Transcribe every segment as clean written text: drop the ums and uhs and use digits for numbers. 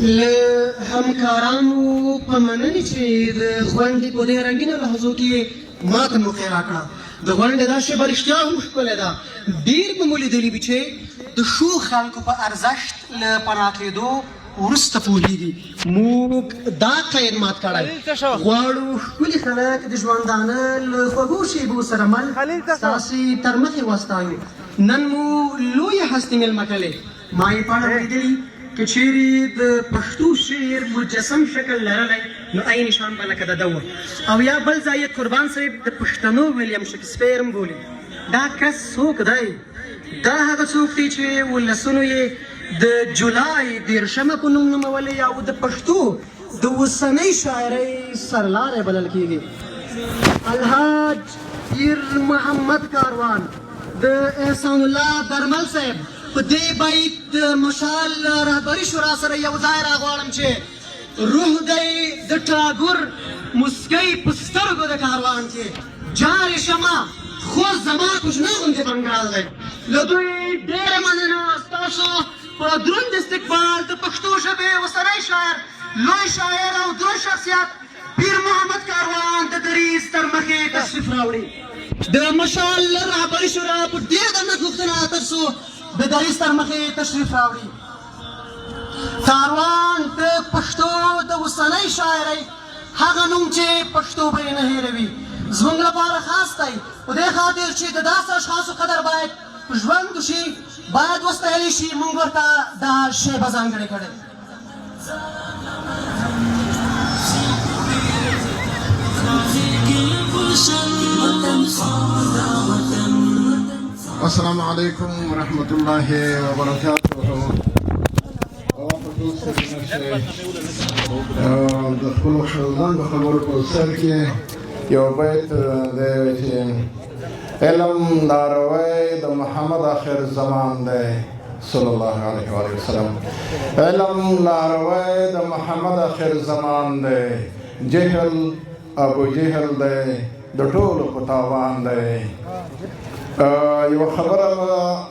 له همکارانو په مننې چې د غونډې په دې رنګینو لحظو کې ماته موقع راکړه. د غونډې دا شیبه رښتیا هم ښکلې ده. ډېر به مو لیدلي وي چې د ښو خلکو په ارزښت له پناه کېدو وروسته پوهېږي. موږ دا قید مات کړی غواړو ښکلي خلک د ژوندانه له خوږو شیبو سره مل ستاسې تر مخې واستایو. نن مو لویه هستې مېلمه کړې. ما یې په اړه ولیدلي که چیرې د پښتو شعر مجسم شکل لرلی نو عین شان به لکه د ده وه. او یا بل ځای یې قربان صاحب د پښتنو ویلیم شکسپیر هم بولي. دا کس څوک دی؟ دا هغه څوک دی چې ولسونو یې د جولای 13 په نوم نومولی او د پښتو د اوسنۍ شاعرۍ سرلاری بلل کیږي. الحاج پیر محمد کاروان د احسان الله درمل صاحب په دې بیت د مشال رهبري شورا سره یو ځای راغواړم چې روح دی د ټاګور مسکی په سترګو د کاروان کې جارې شمه خو زما کوچنی غوندې بنګال دی. له دوی ډېره مننه ستاسو په دروند استقبال د پښتو ژبې اوسنی شاعر لوی شاعر او دروند شخصیت پیر محمد کاروان د دریځ تر مخې تشریف راوړي. د مشال رهبري شورا په ډېر درنښت غوښتنه تر څو د دریځ تر مخې تشریف راوړي. کاروان د پښتو د اوسنۍ شاعرۍ هغه نوم چې پښتو به یې نه هېروي زموږ لپاره خاص دی. په دې خاطر چې د داسې اشخاصو قدر باید په ژوند وشي، باید وستایلی شي. موږ ورته دا شیبه ځانګړې کړې. السلام علیکم ورحمۃ اللہ وبرکاتہ. د خپلو ښځلنډو خبرو په سر کې یو بیت دی چې علم لاروی د محمد آخر زمان دی صلی الله علیه وسلم. علم لاروی د محمد آخر زمان دی. جهل ابو جهل دی د ټولو په تاوان دی. یو خبره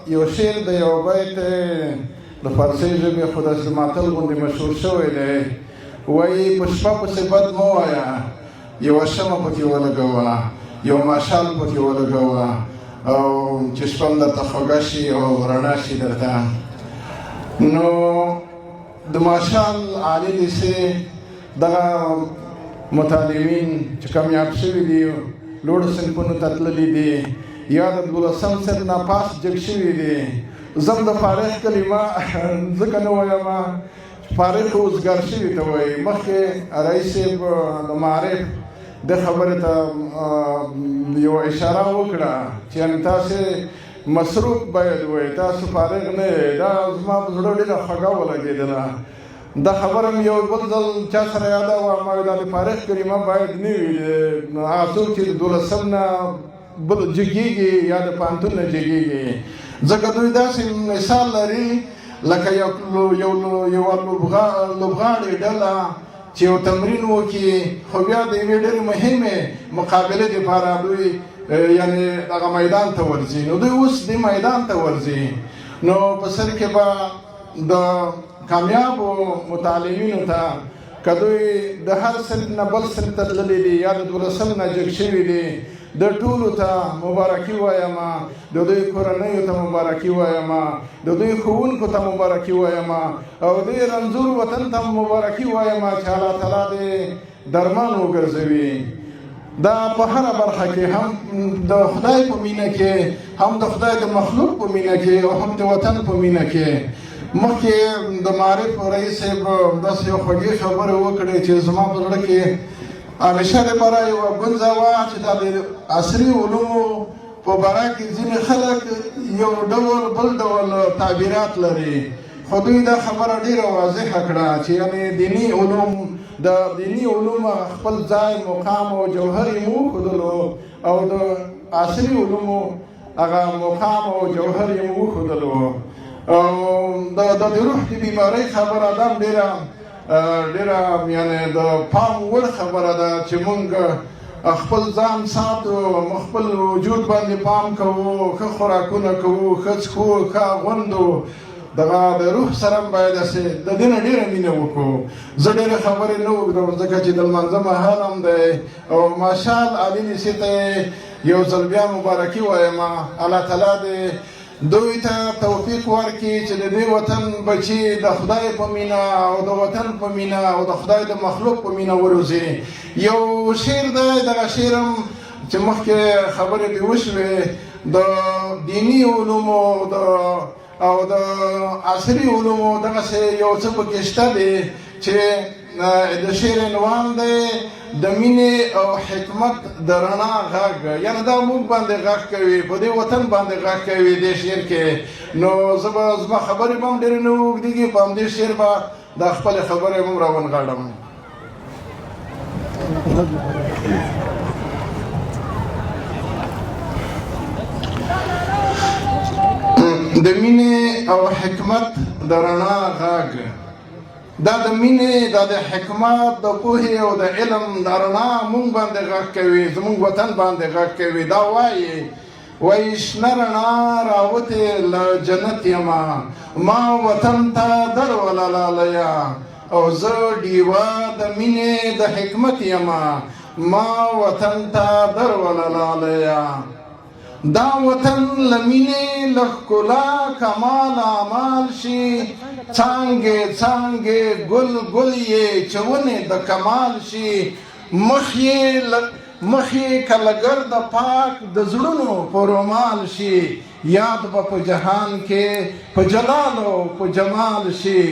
یو شعر د یو بیت د فارسي ژبې خو داسې ماتل غوندې مشهور شوی دی. وایي په شپه پسې بد مه وایه، یوه شمه پکې ولګوه، یو ماشال پکې ولګوه او چې شپه هم درته خوږه شي او رڼا شي درته. نو د ماشال عالي لیسې دغه متعلمین چې کامیاب شوي دي لوړو صنفونو ته تللي دي یا د 12 صنف نه پاس جګ شوي دي. زم د فارغ کلمه ځکه نه وایم، فارغ اوزګار شوي ته وایي. مخکې رئیس صاحب د معارف د خبرې ته یو اشاره وکړه چې تاسې مصروف باید وایي، تاسو فارغ نه یې. دا زما په زړه ډېره خوږه ولګېدله. دا خبره مې یو بل ځل چا سره یاده وه. ما ویل دا د فارغ کلمه باید نه وي. هغه څوک چې د 12 نه بل جګېږي یا د پوهنتون نه جګېږي، ځکه دوی داسې مثال لري لکه یوه لوبغاړې ډله چې یو تمرین وکړي خو بیا د یوې ډېرې مهمې مقابلې دپاره دوی یعنې دغه میدان ته ورځي. نو دوی اوس دې میدان ته ورځي. نو په سر کې به د کامیابو متعلمینو ته که دوی د هر صنف نه بل صنف ته تللي دي یا د 12 نه جګ شوي دي، د ټولو ته مبارکي وایم، د دوی کورنیو ته مبارکي وایم، د دوی ښوونکو ته مبارکي وایم او دوی رنځور وطن ته مبارکي وایم چې الله تعالی دې درمان وګرځوي. دا په هره برخه کې هم د خدای په مینه کې، هم د خدای د مخلوق په مینه کې او هم د وطن په مینه کې. مخکې د معارف رئیس صاحب داسې یو خوږې خبرې وکړې چې زما په زړه کې همیشه دپاره یوه ګونځه وه چې دا د عصري علومو په باره کې ځینې خلک یو ډول بل ډول تعبیرات لري، خو دوی دا خبره ډېره واضحه کړه چې یعنې دیني علوم د دیني علوم خپل ځای مقام او جوهر یې وښودلو او د عصري علومو هغه مقام او جوهر یې وښودلو. او د روح د بیمارۍ خبره دا هم ډېره یعنې د پام وړ خبره ده چې موږ خپل ځان ساتو، خپل وجود باندې پام کوو، ښه خوراکونه کوو، ښه څښو، ښه اغوندو دغه د روح سره باید داسې د دې نه ډېره مینه وکړو. زه ډېرې خبرې نه اوږدوم ځکه چې د لمانځه مهال هم دی او ماشال علي لیسې ته یو ځل بیا مبارکي وایم. الله تعالی دې دوی ته توفیق ورکړي چې د دې وطن بچي د خدای په مینه او د وطن په مینه او د خدای د مخلوق په مینه وروزي. یو شعر دی، دغه شعر هم چې مخکې خبرې پرې وشوې د دیني علومو او د عصري علومو دغسې یو څه پکې شته دی چې د شعر عنوان دی د مینې او حکمت د رڼا غږ. یعنې دا موږ باندې غږ کوي، په دې وطن باندې غږ کوي دې شعر کې. نو زما خبرې به هم ډېرې نه اوږدېږي، په همدې شعر به دا خپلې خبرې هم راونغاړم. د مینې او حکمت د رڼا غږ. دا د مینې، دا د حکمت، د پوهې او د علم د رڼا مونږ باندې غږ کوي، زمونږ وطن باندې غږ کوي. دا وایي شنه رڼا راوتې له جنت یمه، ما وطن ته دروله لالیه، او زه ډیوه د مینې د حکمت یمه، ما وطن ته دروله لالیه. دا وطن لمینې لښکلا کمال اعمال شي، څانګې څانګې ګل ګل یې چې ونې د کمال شي، مخ یې کلګر د پاک د زړونو په رومال شي، یاد به په جهان کې په جلال او په جمال شي.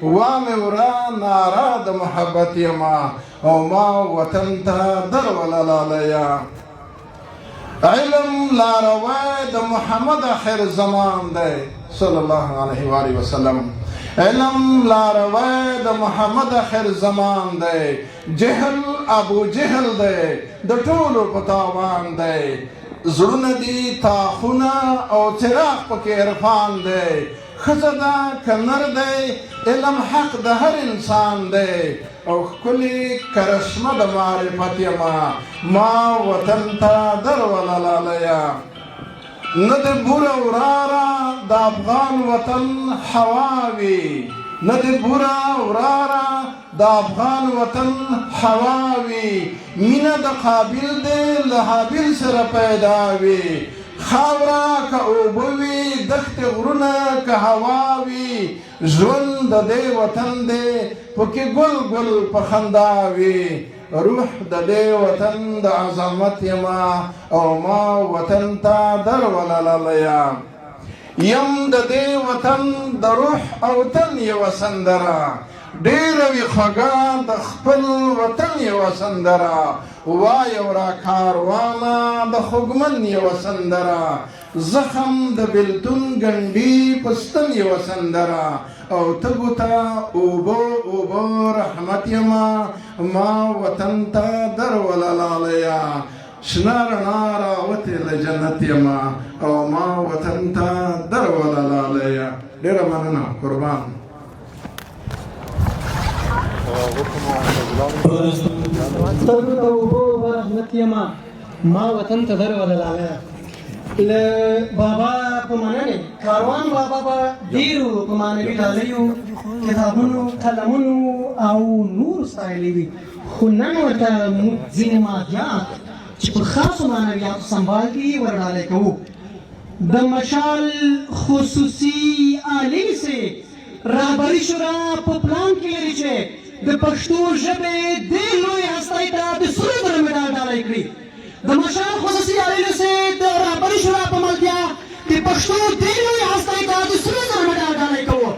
وامې ورا ناره د محبت یمه، او ما وطن ته دروله لالیه. علم لاروی د محمد آخر زمان دی صلی الله علیه و آله وسلم. علم لاروی د محمد آخر زمان دی. جهل ابو جهل دی، د ټولو په تاوان دی. زړونه دي تاخونه او چراغ پکې عرفان دی. ښځه ده که نر دی، علم حق د هر انسان دی. او ښکلې کرشمه د معرفت یمه، ما وطن ته دروله لالیه. نه د بوره وراره د افغان وطن هوا وي، نه د بوره وراره د افغان وطن هوا وي. مینه د قابل دی له حابل سره پیدا وي. خاوره که اوبه وي، دښتې غرونه که هوا وي. ژوند د دې وطن دی پکې ګل ګل په خندا وي. روح د دې وطن د عظمت یمه، او ما وطن ته دروله لالیه. یم د دې وطن د روح او تن یوه سندره، ډېره وي خوږه د خپل وطن یوه سندره. وایه ورا کاروانه د خوږمن یوه سندره، زخم د بېلتون ګنډي په ستن یوه سندره. او تږو ته اوبه اوبه رحمت یمه، ما وطن ته دروله لالیه. شنه رڼا راوتې له جنت یمه، او ما وطن ته دروله لالیه. ډېره مننه، قربان. تږو ته اوبه اوبه رحمت یمه، ما وطن ته دروله لالیه. له بابا په مننې کاروان بابا به ډېرو په معنوي ډالیو، کتابونو، قلمونو او نور ستایلی وي. خو نن ورته موږ ځینې مادیات چې په خاصو معنویاتو سمبال دي ور ډالۍ کوو. د مشال خصوصي عالي لیسې رهبري شورا په پلان کې لري چې د پښتو ژبې دې لوی هستۍ ته د سرو زرو مډال ډالۍ کړي. د مشال خصوصي عالي لیسې د رهبري شورا په ملتیا د پښتو دې لوی هستۍ ته د سرو زرو مډال ډالۍ کوو.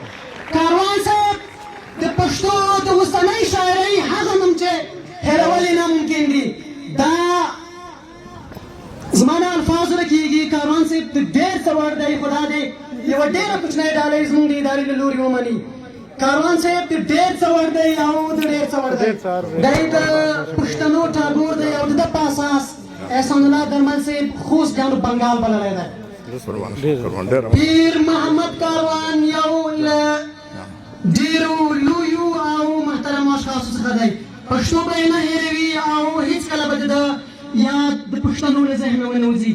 کاروان صاحب د پښتو د اوسنۍ شاعرۍ هغه نوم چې هېرول یې ناممکن دي. دا زما نه الفاظو نه کېږي. کاروان صاحب د ډېر څه وړ دی، خو دا دی یوه ډېره کوچنۍ ډالۍ زموږ د ادارې له لورې ومني. کاروان صاحب د ډېر څه وړ دی او د ډېر څه وړ دی. دی د پښتنو ټاګور دی او د ده په اساس احسان الله درمل صاحب خوست جانب بنګال بللی دی. پیر محمد کاروان یو له ډېرو لویو او محترمو اشخاصو څخه دی. پښتو به یې نه هېروي او هېڅکله به د ده یاد د پښتنو له ذهنه ونه وځي.